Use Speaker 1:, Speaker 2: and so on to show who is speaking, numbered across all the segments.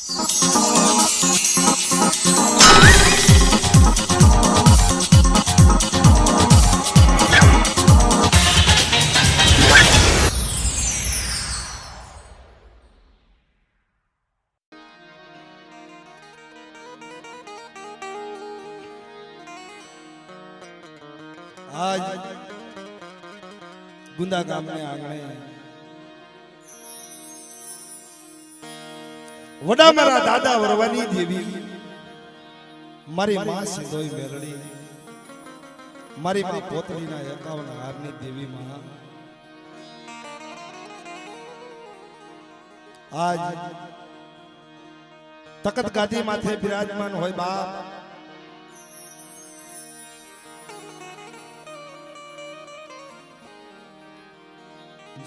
Speaker 1: आज गुंदा गाम ने आंगणे वडा मारा दादा वरवानी देवी मारी मां सिंधोई मेलड़ी मारी मां पोतली ना 51 हारनी देवी मां आज तकत गादी माथे विराजमान होय बाप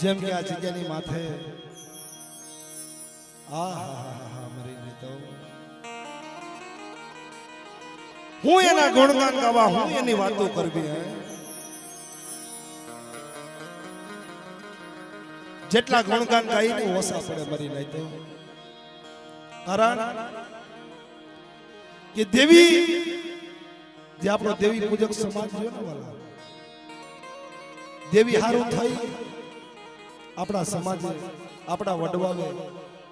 Speaker 1: જેમ કે આ જગ્યાની માથે મરી ગઈ તો હું એના ગુણગાન ગાવા હું એની વાતો કરવી હે જેટલા ગુણગાન ગાઈને ઓછા પડે મરી નહીં તો કારણ કે દેવી જે આપણો દેવી પૂજક સમાજ છે ને વાલા દેવી હારું થઈ આપણા સમાજે આપણા વડવાએ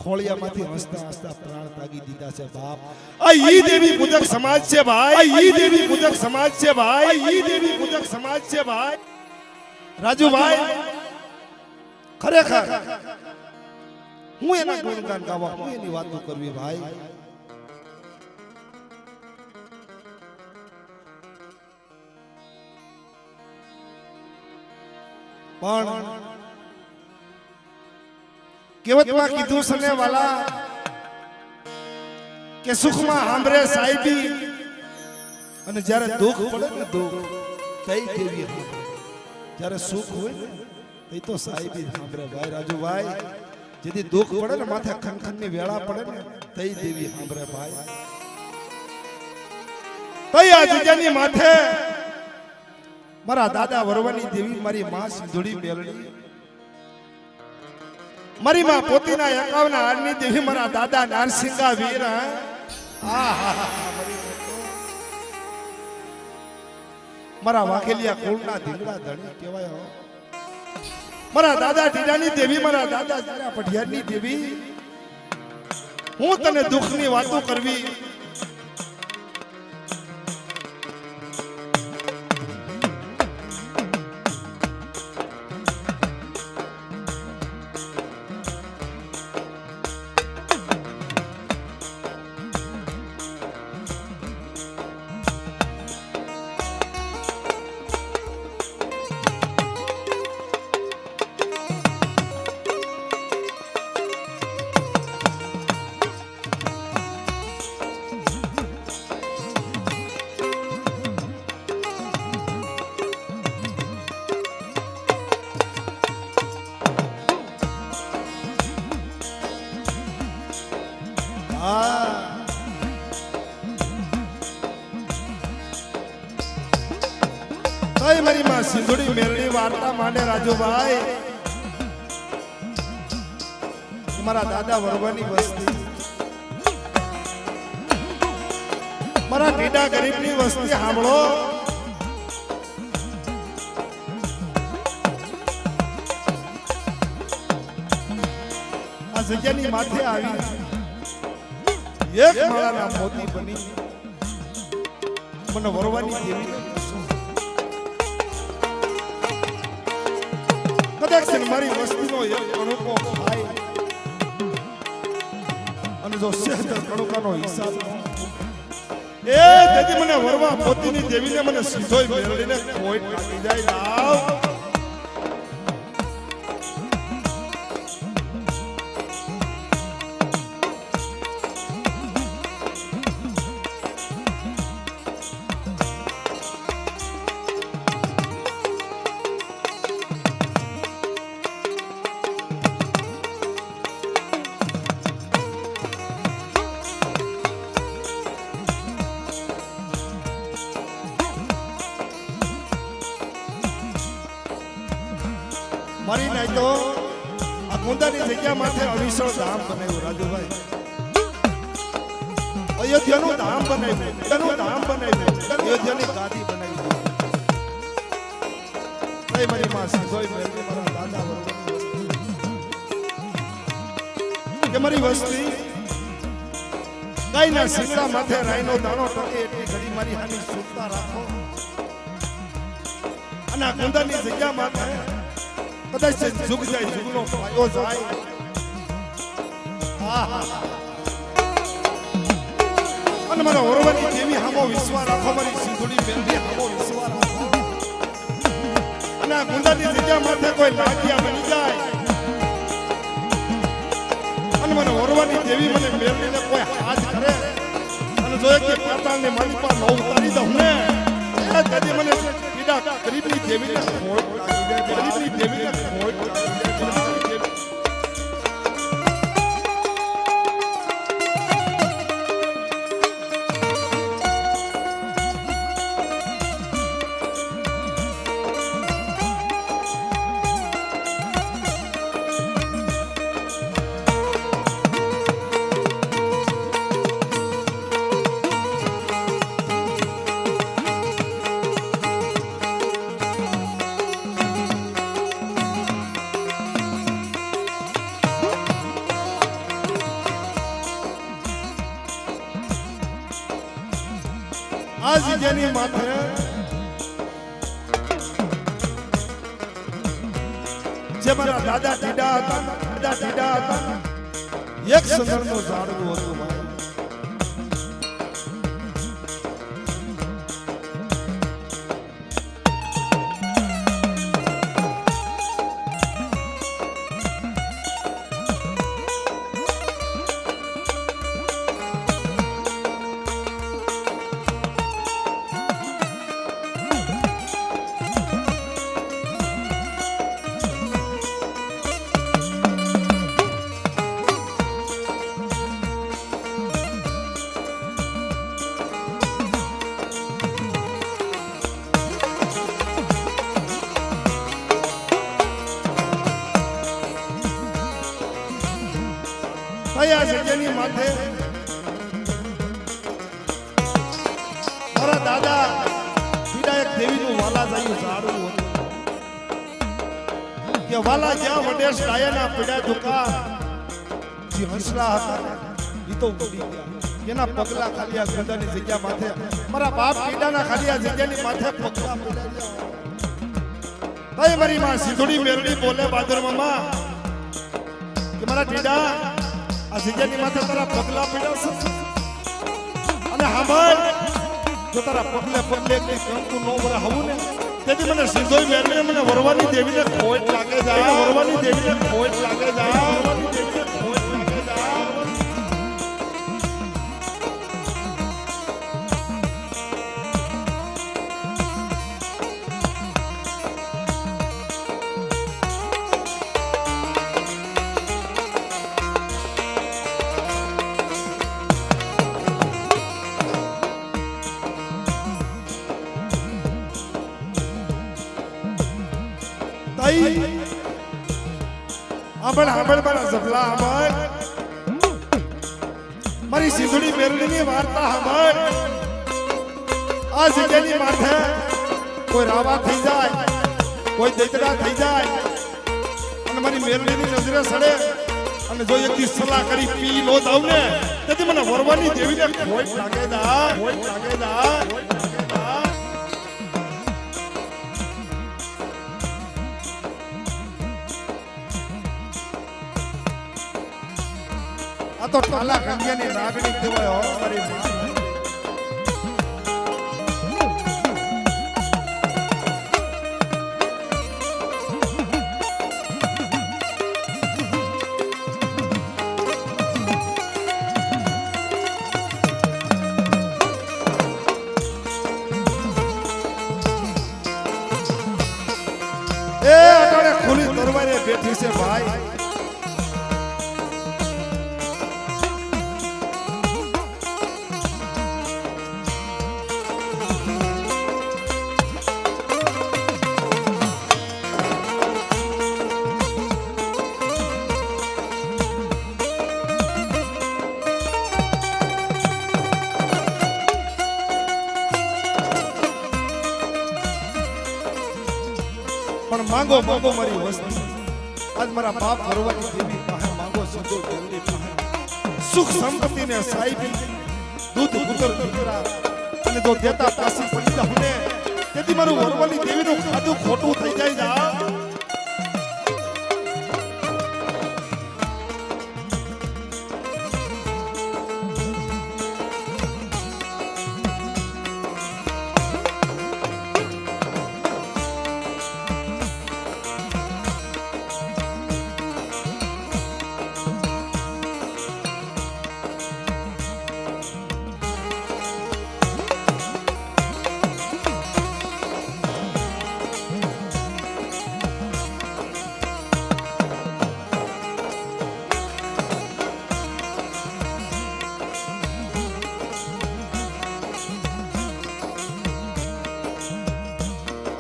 Speaker 1: ખોળિયામાંથી હસતા હસતા પ્રાણ ત્યાગી દીધા છે બાપ આ ઈ દેવી પૂજક સમાજ છે ભાઈ ઈ દેવી પૂજક સમાજ છે ભાઈ ઈ દેવી પૂજક સમાજ છે ભાઈ રાજુભાઈ ખરેખર હું એના ગુણગાન ગાવા હું એની વાતો કરવી ભાઈ પણ કેવતમાં કીધું સને વાલા કે સુખમાં સાંભળે સાહેબી અને જ્યારે દુઃખ પડે ને દુઃખ તઈ દેવી જ્યારે સુખ હોય ને તઈ તો સાહેબી સાંભળે ભાઈ રાજુભાઈ જેથી દુઃખ પડે ને માથે ખનખનની વેળા પડે ને તઈ દેવી સાંભળે ભાઈ તઈ આ જગ્યાની માથે મારા દાદા વરવાની દેવી મારી માં સિંધુડી મેલડી મારી માં પોતીના 51 હારની દેવી મારા દાદા નારસિંગા વીર મારા વાઘેલિયા કુળના ધીંગડા ધણી કહેવાય મારા દાદા ટીડાની દેવી મારા દાદા જારા પઢિયારની દેવી હું તને દુઃખની વાતો કરવી મારી માં સિંધુડી મેલડી વાર્તા માંડે રાજુભાઈ મારા દાદા વરવાની વસ્તી મારા ટીડા ગરીબની વસ્તી સાંભળો આ જગ્યાની માથે આવી એક માળાના મોતી બની મને વરવાની દેવી કદાચ મારી વસ્તીનો એક કણુકો ખાય અને જો 76 કણુકાનો હિસાબ એ તેથી મને વરવા પોતીની દેવીને મને સીધોય મેળવીને કોઈ કાઢી જાય લાવ મારી નહીં તો આ કુંદાની જગ્યા માથે અવિસળ ધામ બનાવ્યું રાજુભાઈ અયોધ્યાનું ધામ બનાવ્યું, અયોધ્યાની ગાદી બનાવી. મારી માં સિંધોઈ મેલડી મારા દાદા કે મારી વસ્તી ગાયના શિંગડા માથે રાયનો દાણો ટકે એટલી ઘડી મારી હાની સુરતા રાખો. અને આ ગુંદાની જગ્યા માથે કદાચ જુગ જાય, જુગનો પાયો જાય. અને મારા ઓરવાની દેવી હામો વિશ્વાસ રાખો, મારી સિંધુડી મેલડી હામો વિશ્વાસ રાખો. અને આ ગુંદાની જગ્યા માથે કોઈ લાગ્યા બની જાય અને મને ઓરવાની દેવી મને મેળવીને કોઈ હાથ કરે અને જોયે કે પાતાળને મારી પર ન ઉતારી દઉં ને એ કદી મને પીડા ગરીબની દેવીને ખોટ લાગી જાય, ગરીબની દેવીને ખોટ લાગી જાય. આ જગ્યાની માથે જે મારા દાદા ટીડા હતા, એક સંદરનું ઝાડવું હતું. આ જગ્યાની માથે મારા દાદા વિનાયક દેવીનું વાલા જાયું ઝાડવું હતું કે વાલા જ્યાં વડેશ ડાયાના પીડા દુકા જે હંસલા હતા ઈ તો ઉડી ગયા. એના પગલા ખાલી આ ગુંદાની જગ્યા માથે મારા બાપ પીડાના ખાલી આ જગ્યાની માથે પગલા પડ્યા. મારી માં સિંધુડી મેરડી બોલે બાદર મામા કે મારા ટીડા આ જગ્યાની માથે તારા પગલા પડ્યા છે અને હાંભળ જો તારા પગલે પગલે કઈ કંકુ નો વરા હવું ને તેથી મને સિંધોઈ મેરડીને મને વરવાની દેવીને ખોટ લાગે જાય, વરવાની દેવીને ખોટ લાગે જાય, વરવાની દેવીને ખોટ લાગે જાય. મારી સિંધુડી મેરડીની વાર્તા સાંભળ. આ જગ્યાની માથે કોઈ રાવા થઈ જાય, કોઈ દૈતડા થઈ જાય અને મારી મેરડીની નજરે સડે અને જો એક દી સલાહ કરી પી લો દાવ ને તેથી મને વરવાની દેવીને ખોટ લાગે દા, ખોટ લાગે દા. આ તો ઠાલા કંડિયાની નાગણી કહેવાય હો મારી માં. એ અટાણે ખુલી દરબારે બેઠી છે ભાઈ. માંગો માંગો મારી વસ્તી આજ મારા બાપ ભરવાની દેવી પાસે માંગો સુજો દેવની પાસે સુખ સંપત્તિ ને સાહેબી દૂધ પુત્ર દીકરા અને જો દેતા પાસી પડી જાઉં ને તેથી મારું વરવાની દેવીનું ખાધું ખોટું થઈ જાય જા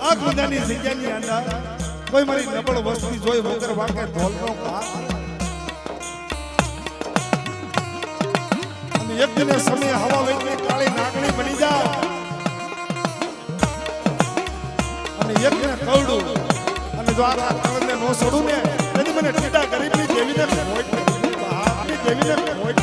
Speaker 1: આ ગુંદાની જગ્યાની અંદર કોઈ મારી નબળ વસ્તી જોઈ વગર વાકે ઢોલનો ઘા અને એક દિને સમય હવા વહેતી કાળી નાગણી બની જાય અને એકને કવડું અને જો આ કળને નો છોડું ને તેથી મને ટીડા ગરીબની દેવીને મોટ આપણી દેવીને મોટ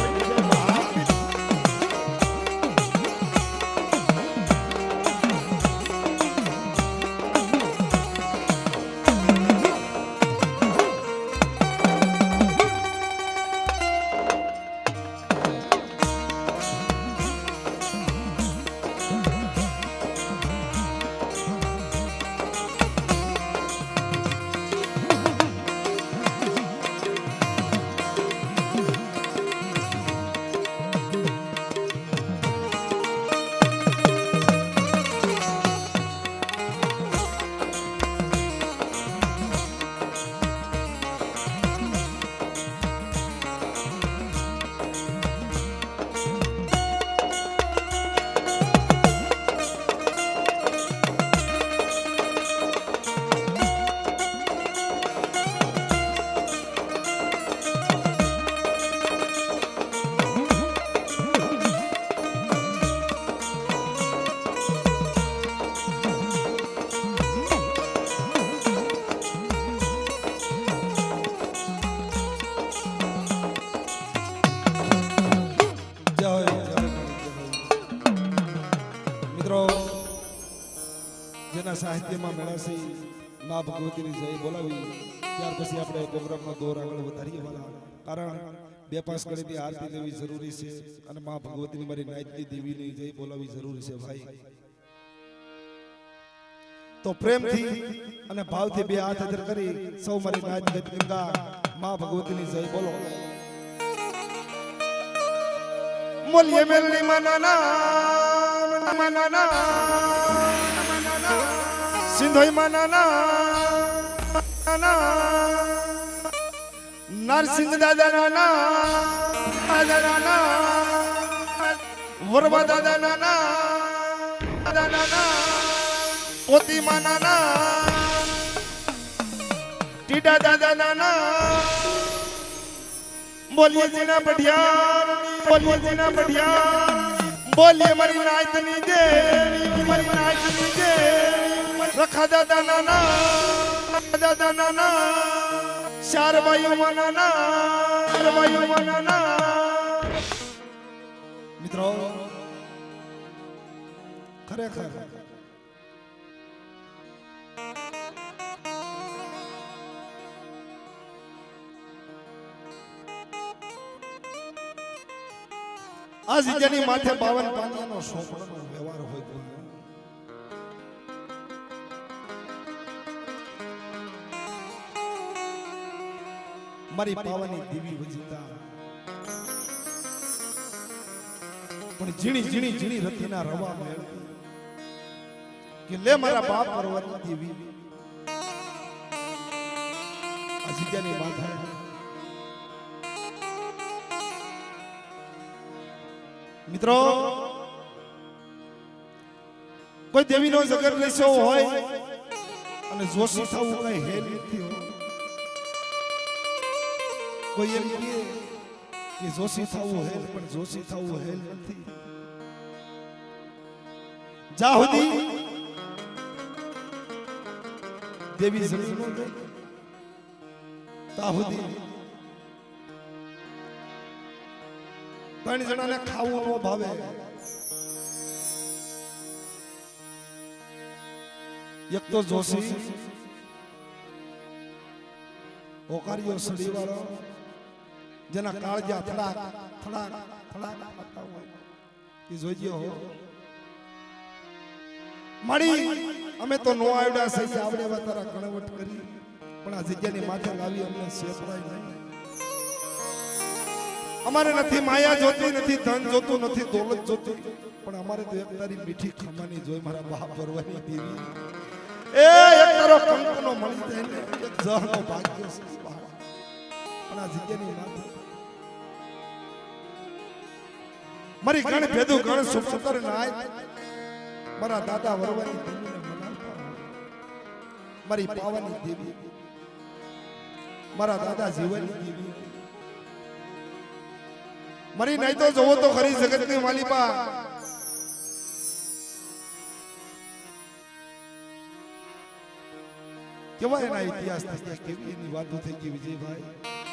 Speaker 1: જેના સાહિત્યમાં મેળાસી મા ભગવતીની જય બોલાવી ત્યાર પછી આપણે પ્રોગ્રામનો દોર આગળ વધારીએ વાલા કારણ બે પાંચ કડીની આરતી લેવી જરૂરી છે અને મા ભગવતીની મારી નાયતની દેવીની જય બોલાવી જરૂરી છે ભાઈ તો પ્રેમથી અને ભાવથી બે હાથ અધર કરી સૌ મારી નાયત ગંગા મા ભગવતીની જય બોલો બોલીએ મેલની મનાના મનાના સિંધોઈ મનાના નરસિંહ દાદા નાના દાદા વરવા દાદા નાના પોતી મનાના ટીડા દાદા નાના બોલીએ જીના બઢિયા બોલીએ જીના બઢિયા બોલીએ મારી નાયતની દેવી મારી નાયતની દેવી રખા દાદા નાના ચાર ભાઈઓ નાના મિત્રો ખરેખર આ જીજાની માથે 52 પાનિયાનો સોપડાનો વ્યવહાર હોય તો મારી પાવાની દેવી વજીતા પણ ઝીણી રતિના રવા મેળ કે લે મારા બાપ પર્વતની દેવી આ જીજાની માથે મિત્રો કોઈ દેવીનો જગર લેશો હોય અને જોશી થવું કઈ હેલ નથી કોઈ એમ કે જોશી થવું હેલ પણ જોશી થવું હેલ નથી દેવી જમીન નો દે તાહુદી ત્રણ જણાને ખાવું ન ભાવે એક તો જોશી ઓકારીઓ સડી વાળો જેના કાળજા થડાક થડાક થડાક થતા હોય એ જોઈજો હો મારી અમે તો નો આવડ્યા સહી આવડે એવા તારા કણવટ કરી પણ આ જગ્યાની માથે લાવી અમને સેપરાય નહીં અમારે નથી માયા જોતી નથી ધન જોતું નથી દોલત જોતી પણ અમારે તો એક તારી મીઠી ખમાની જોઈ મારા બાપ ભરવાની દેવી એ એક તારો કંકનો મળી જાય ને એક જહનો ભાગ્ય છે પણ આ જગ્યાની માથે મારી ગણ ભેદું ગણ સુપસતર નાય મારા દાદા વરવાની દેવીને મનાવતા મારી પાવાની દેવી મારા દાદા જીવનની દેવી મારી નહીં તો જોવો તો ખરી જગતની માલિપા કેવા એના ઇતિહાસ થઈ ગયા કેવી એની વાતો થઈ ગઈ વિજયભાઈ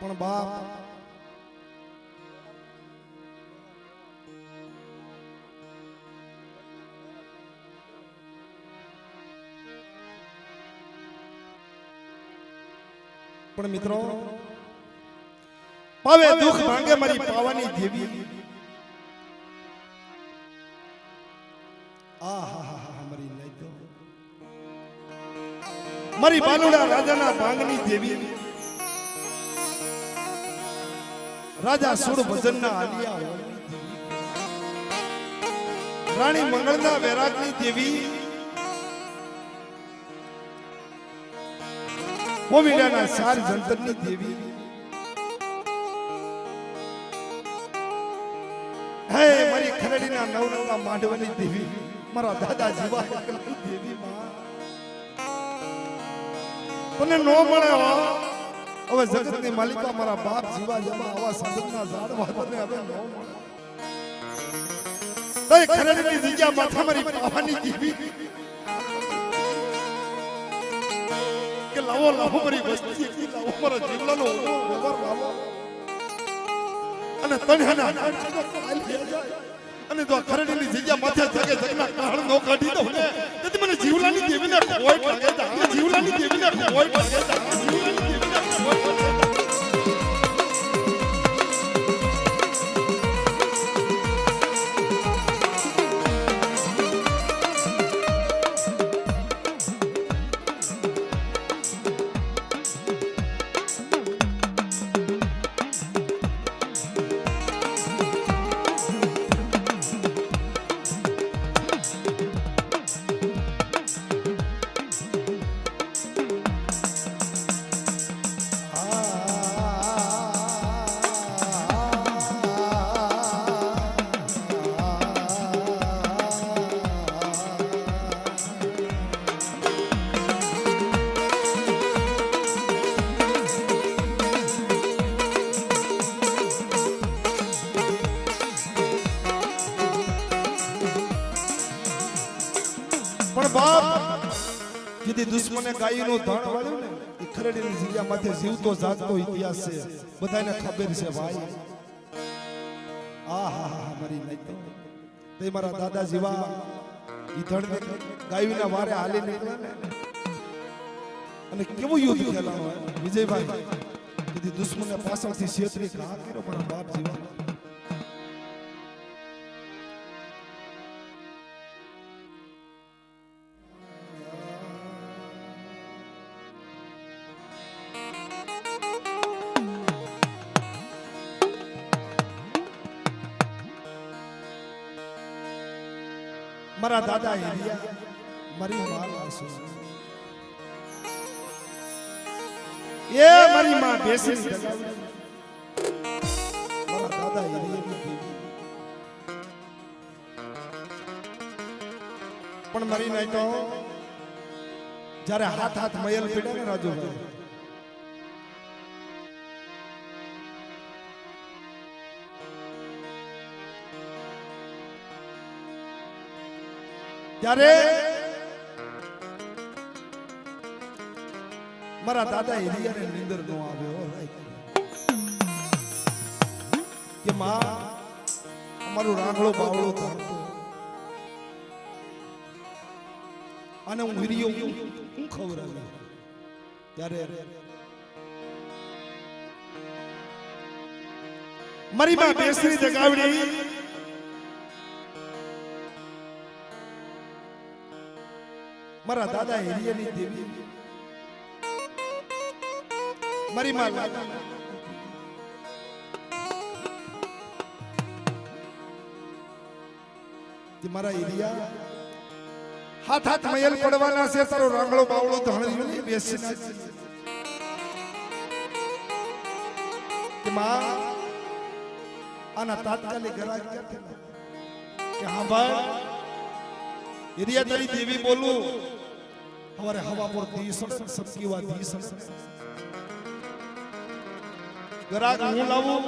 Speaker 1: પણ બાપ પણ મિત્રો પાવે દુઃખ ભાંગે મારી પાવાની દેવી મારી નહીં તો મારી બાલુડા રાજાના ભાંગની દેવી રાજા સુર ભજનના આલિયા રાણી મંગળના વૈરાગની દેવી કોવિડાના સાર જંતરની દેવી હે મારી ખરડીના નવરંગા માંડવાની દેવી મારા દાદા જીવા દેવી માં તને નો મળે હવે જગતની માલિકા મારા બાપ જીવા જમા આવા સાધનના ઝાડવા તને હવે નો મળે તોય ખરડીની જગ્યા માથા મારી પાવાની દેવી કે લાવો લાવો મારી વસ્તી લાવો મારા જીવલાનો વ્યવહાર લાવો અને તણહાના અને તો ખરડીની જગ્યા માથે જગે જગના કાળ નો કાઢી દો ને તેથી મને જીવલાની દેવીને ખોટ લાગે છે જીવલાની દેવીને ખોટ લાગે છે જીવલાની દેવીને ખોટ લાગે કીધી દુશ્મને ગાયનું ધણ વાળ્યું ને એ ખરડીની જગ્યા માથે જીવતો જાગતો ઇતિહાસ છે બધાને ખબર છે ભાઈ મારી નહીં તો મારા દાદા જીવા ઈ ધણ ગાયુના વારે હાલી નીકળે ને અને કેવું યુદ્ધ ખેલાણો વિજયભાઈ કીધી દુશ્મને પાછળથી છેતરી ઘા કર્યો મારા બાપ જીવા મારા દાદા હેરિયા મારી માં આસુ એ મારી માં બેસી દગાવી મારા દાદા હેરિયા પણ મારી નહીં તો જ્યારે હાથ હાથ મયલ પડ્યા ને રાજુભાઈ, ત્યારે મારા દાદા હિરિયાને નીંદર નો આવ્યો કે માં અમારું રાંગળો બાવળો થતો અને હું હિરિયો હું ખવડાવી. ત્યારે મારી માં બેસરી જગાવડી મારા દાદા હિરિયાની દેવી મારી માં મારા હિરિયા હાથ હાથ મયલ પડવાના છે, તારો રાંગળો બાવળો ધણરી બેસી કે માં આના તાત્કાલિક ગરાગ કે હા ભાઈ હિરિયા તારી દેવી બોલું હવારે હવા પર દી સડે સબકી વા દી સડે ગરાગ હું લાવું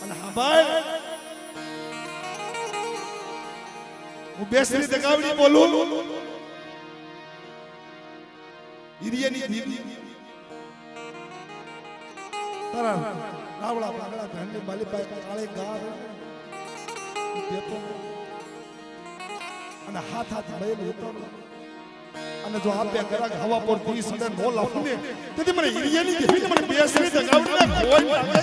Speaker 1: અને હા ભાઈ હું બેસરી દગાવડી બોલું હિરિયાની દેવી તારા રાવળા પાગળા ભેંડી માલી પાય કાળે ગાર દેતો અને હાથ હાથ મયલ ઉતારો અને જો આપ્યા ગરાગ હવા પર દી સડે નો લાવું ને તેથી મને હિરિયાની દેવીને મને બેસરી દગાવડી કોઈ લાગે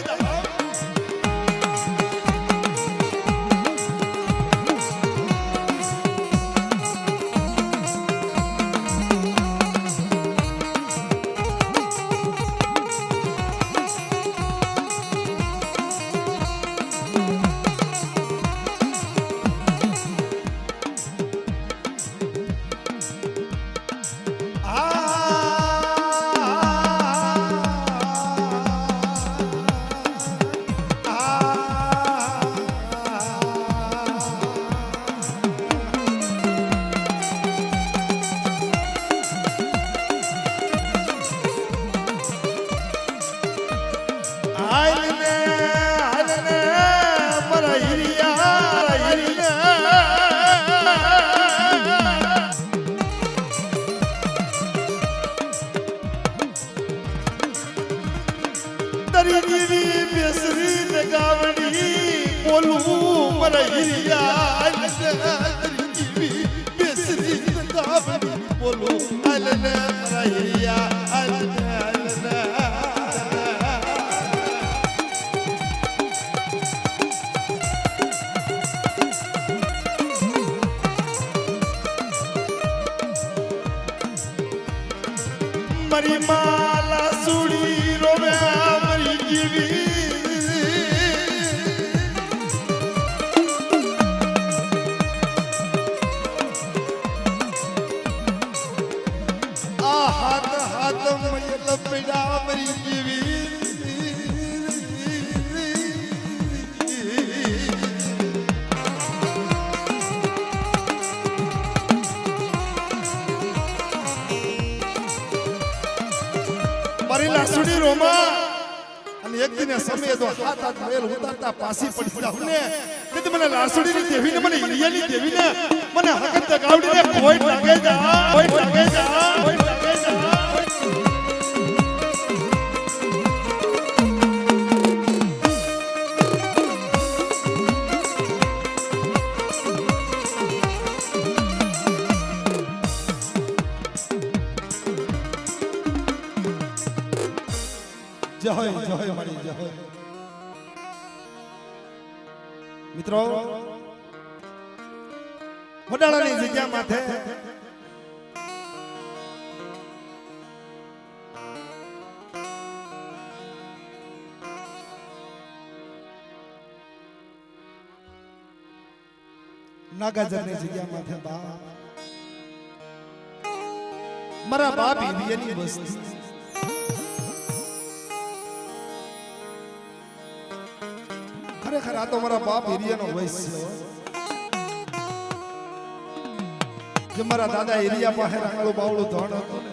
Speaker 1: મારી માલા સુડી રોવે મારી જીવી આ હાથ હાથ મયલ પડ્યા મારી જીવી લાસુડી રોમા અને એક દિને સમયે તો હાથ હાથ મેલ ઉતારતા પાસી પડી જાવ ને તે મને લાસુડીની દેવીને મને હિરિયાની દેવીને મને હકત ગાવડીને કોઈ લાગે જા કોઈ લાગે જા કોઈ લાગે જા જય જય મારી જય મિત્રો વડાળાની જગ્યા માથે નાગાજરની જગ્યા માથે બા મારા બાપ હિરિયાની વસ્તી ખરેખર આ તો મારા બાપ હિરિયાનો વંશ છે. જે મારા દાદા એરિયા પાસે રાંગળું બાવળું ધણ હતું ને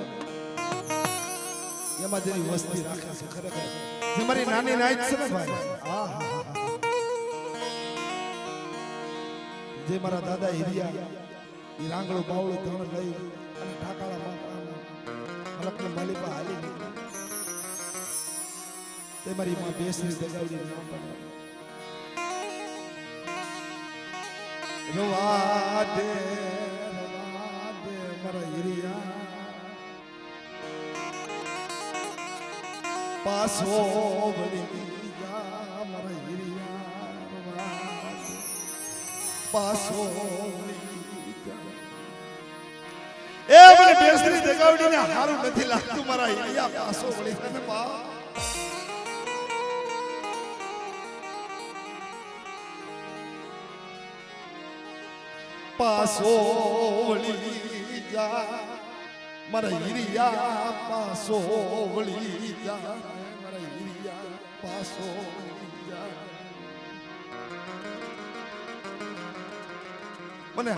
Speaker 1: એમાં જેની વસ્તી રાખે છે ખરેખર જે મારી નાની નાઈટ છે ને ભાઈ જે મારા દાદા એરિયા એ રાંગળું બાવળું ધણ લઈ અને ઠાકાળા માતા મલકને માલિકા હાલી તે મારી માં બેસની દગાવડી નામ પણ રવા દે મારા હિરિયા પાસો વળી જા મારા હિરિયા પાસો વળી જા એ મને બેસની દગાવડીને હારું નથી લાગતું મારા હિરિયા પાસો વળી જા ને બા પાસો વળી જા મારા હિરિયા પાસો વળી જા મારા હિરિયા પાસો વળી જા મને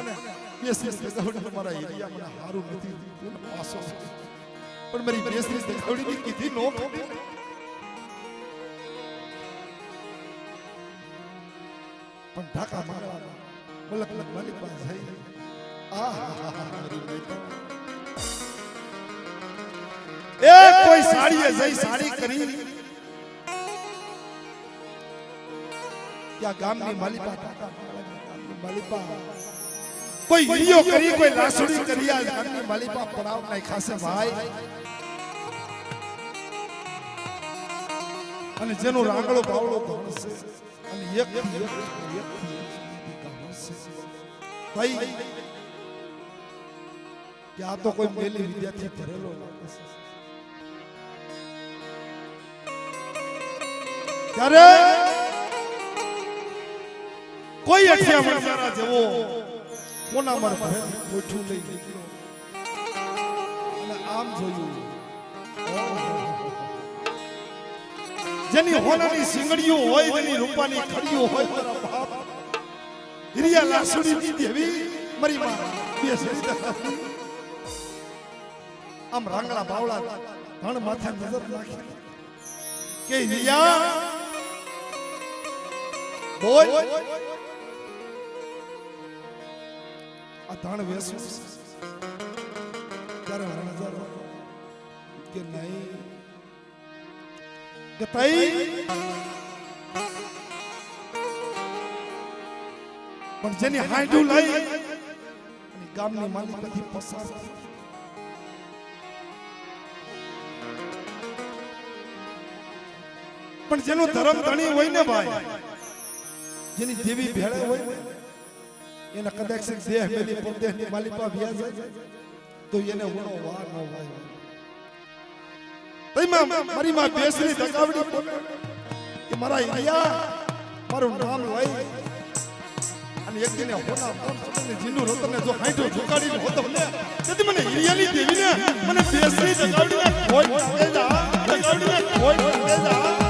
Speaker 1: બેસની દગાવડી મારા હિરિયા મને હારું નથી તું પાસો પણ મારી બેસની દગાવડી કીધી નો પણ ઢાકા મારવા મલક માલિક પાસે થઈ એ કોઈ સાડીએ જઈ સાડી કરી ક્યાં ગામની માલિકા માલિકા કોઈ હિરિયો કરી કોઈ લાસુડી કરી આ ગામની માલિકા પડાવ નાઈ ખાસે ભાઈ અને જેનું રાંગળો બાવળો ધણશે અને એક ભાઈ કે આ તો કોઈ મેલી વિદ્યાર્થી ભરેલો લાગે છે ત્યારે કોઈ અઠિયા વણજારા જેવો કોના મર ભરે કોઠું લઈ નીકળ્યો અને આમ જોયું જેની હોનાની સિંગડીઓ હોય જેની રૂપાની ખડીઓ હોય મારા બાપ હિરિયા લાસુડી દેવી મારી માં બેસી આમ રાંગળા બાવળા ધણ માથે નજર નાખી કે હિરિયા બોલ આ ધણ વેસું ત્યારે નજર કે નહીં કે તઈ પણ જેની હાંડું લઈ અને ગામની માલિકાથી પસાર પણ જેનું ધર્મ ધણી હોય ને ભાઈ જેની દેવી ભેળે હોય ને એને કદાચ દેહ મેલી પરદેહની માલિકા વ્યાજ તો એને ઉણો વાર ન હોય તઈમાં મારી માં બેસની દગાવડી કે મારા હિરિયા મારું નામ લઈ અને એક દિને હોના મોરને જીનું રતને જો હાંડો ઝુકાડીને હોતો ને તેથી મને હિરિયાની દેવીને મને બેસની દગાવડીને કોઈ દે જા દગાવડીને કોઈ દે જા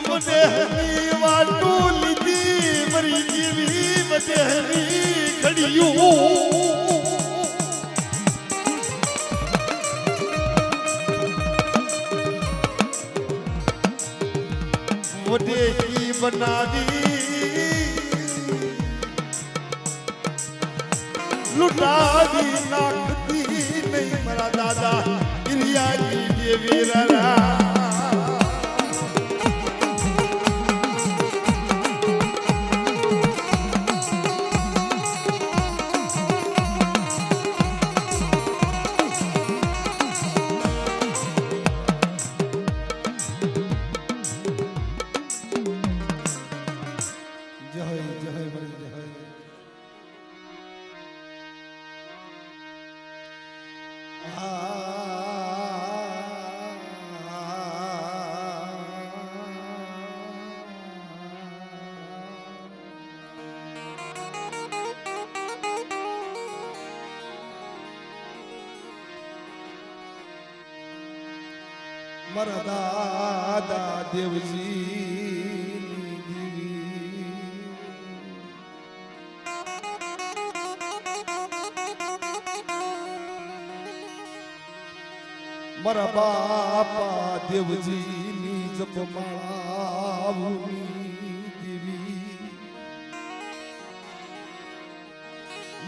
Speaker 1: મદેહની વાટું લીધી મરી જીવી મદેહની ઘડિયું વડેકી બનાવી લૂંટાવી નાખતી નહીં મારા દાદા હિરિયાની દેવી રા જય મારી જય મારા દાદા દેવજી મારા બાપા દેવજીની જપમાળાની દેવી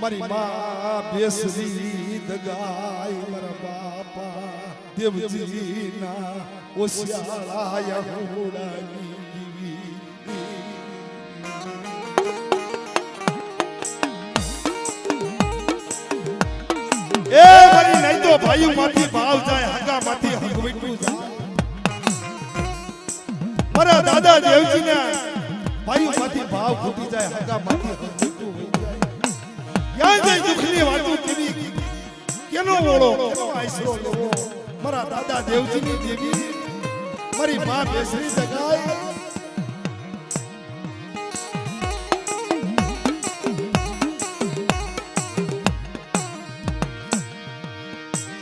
Speaker 1: મારી માં બેસરી દગાય મારા બાપા દેવજીના ઓશિયાળા હોડાની દેવી એ મારી નહીં તો ભાઈઓ માંથી ભાવ જાય હગા માંથી હગવીટું જાય મારા દાદા દેવજીના ભાઈઓ માંથી ભાવ ફૂટી જાય હગા માંથી હગવીટું જાય ક્યાં જાય દુખની વાતો કેવી કેનો ઓળો કેનો આઈસરો લેવો મારા દાદા દેવજીની દેવી મારી માં બેસરી દગાય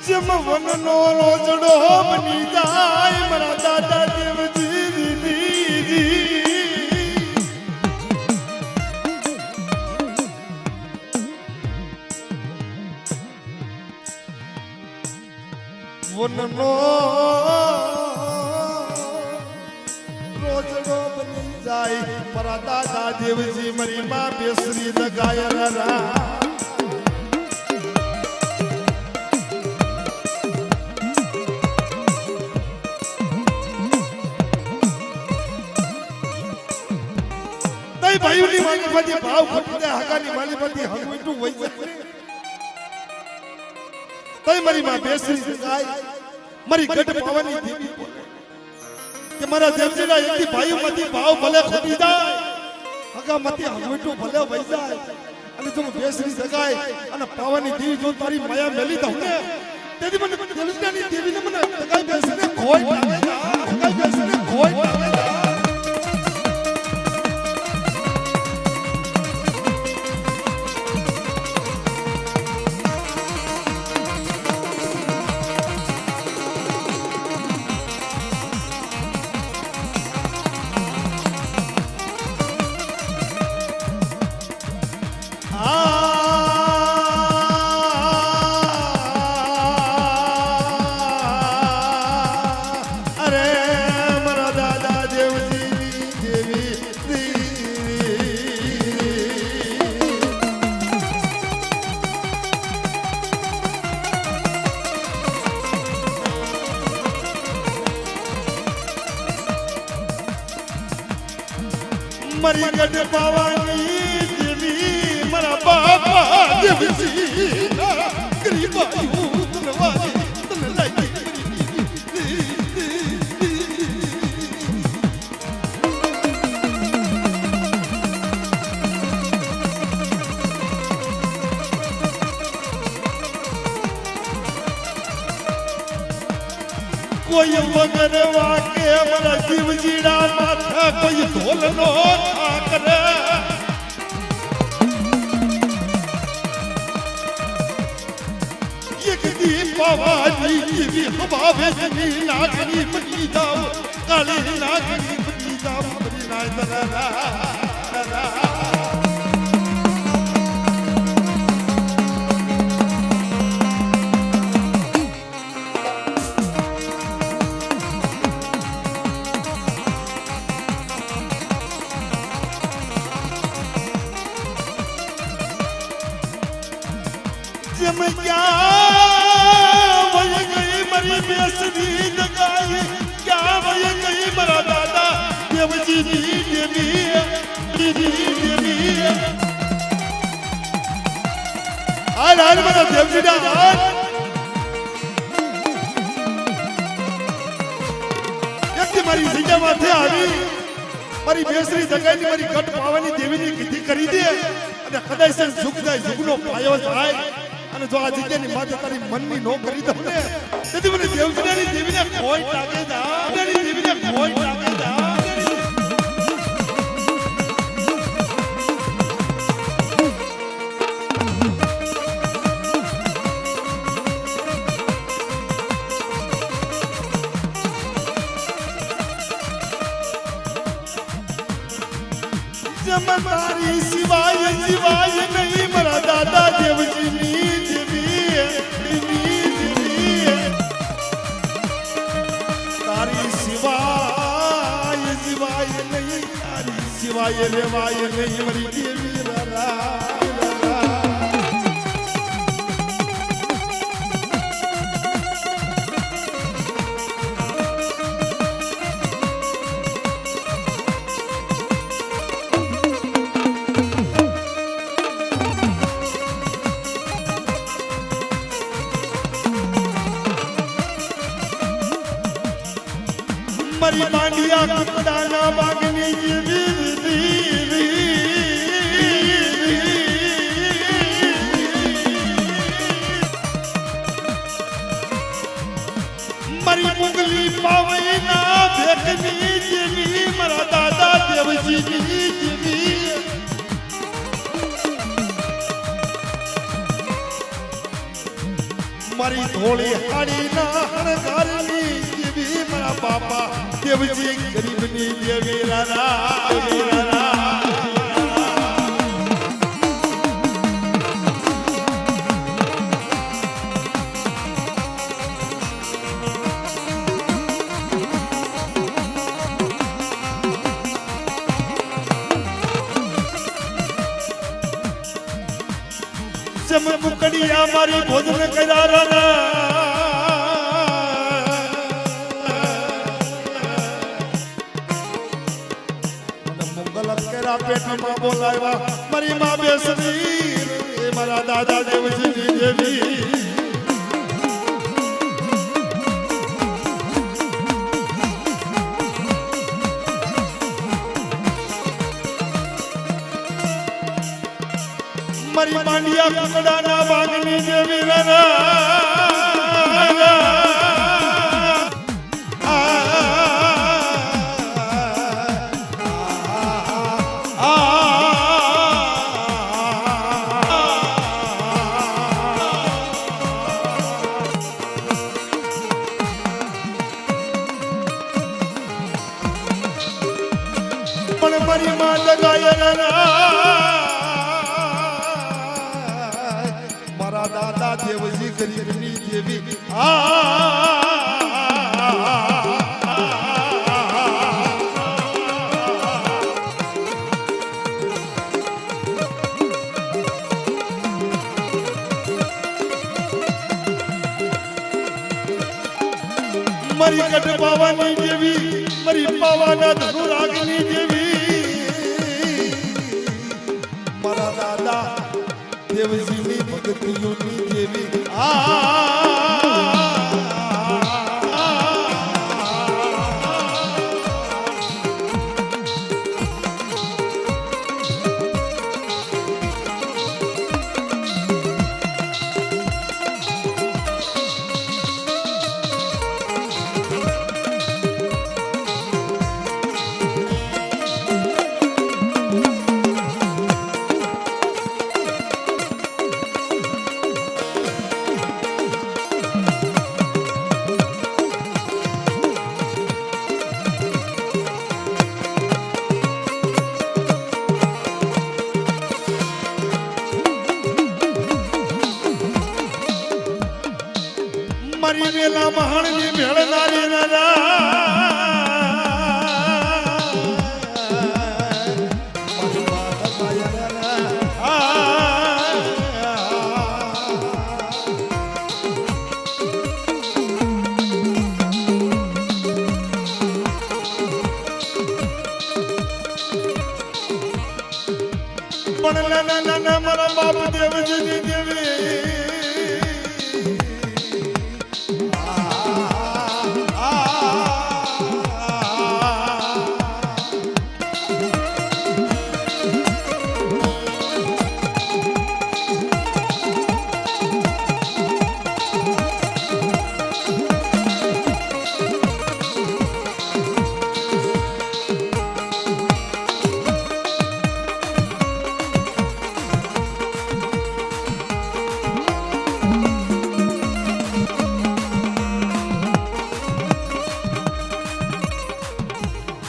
Speaker 1: જેમ વનનો રોજડો બની જાય મારા દાદા દેવજી દીદી વનનો રોજડો બની જાય મારા દાદા દેવજી મારી માં બેસરી દગાય રા ભાઈઓની માલિપતિ ભાવ ખોટી જાય હગાની માલિપતિ હગવીટું વઈ જાય તઈ મારી માં બેસરી દગાય મારી ગઢ પાવાની દેવી કે મારા દેવજીના એકથી ભાઈઓમાંથી ભાવ ભલે ખોટી જાય હગામાંથી હગવીટું ભલે વઈ જાય અને જો બેસરી દગાય અને પાવાની દેવી જો તારી માયા મેલી દઉં ને તેથી મને દેવજીની દેવીને મને દગાઈ બેસરીને ખોઈ લાવે દગાઈ બેસરીને ખોઈ લાવે મારી ગઢ પાવાની દેવી મારા બાપા દેવજી ગરીબાયું તનવારી તન લાગી કોઈ મગર વાકે મારા જીવજીડા માથા કોઈ ઢોલનો ઠાકરે એક દીપાવાની જેવી હવાવે જેવી નાગની બની જાવ કાળી નાગની બની જાવ બની નાય દરા जम क्या वही गई मरी बेसरी दगाई क्या वही गई मरा दादा देवजी देवी देवी आज आज मरा देवजी आज एक मारी जगह माथे આવી મારી બેસરી જગાની મારી ગઢ પાવાની દેવીની કીધી કરી દે અને કદાચ ઝુક જાય ઝુકનો પાયો થાય અને જો આ જગ્યાની માથે તારી મનની નો કરી દઉં ને તેથી મને દેવજીની દેવીને કોઈ લાગે જા દેવીને કોઈ લાગે જા તારી સિવાય સિવાય નહીં મારા દાદા દેવજીની દેવી તારી સિવાય સિવાય નહીં તારી સિવાય રેવાય નહીં મારી દેવી રારા મારી માંડિયા કુકડાના બાગની જેવી મારી મુગલી પાવઈના ભેખની જેવી મારા દાદા દેવજીની જેવી મારી ધોળી હાડીના હણગારની જેવી મારા બાપા દેવજી ગરીબની દેવી રારા જમ મુકડિયા મારી ભોજન કર્યા રારા પેટમાં બોલાવ્યા મારી માં બેસરી મારા દાદા દેવજીની દેવી મારી માંડિયા કુકડાના બાગની જેવી પણ મારી માં લગાયા મારા દાદા દેવજી ગરીબની દેવી મારી ગઢ પાવાની દેવી મારી પાવાના ધનુરાગની દેવી મારા દાદા દેવજીની ભક્તિઓની દેવી મારી વેલા મહાણની ભેળનારી પણ ના મારા બાપ દેવજીની દેવી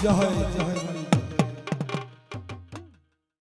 Speaker 1: જય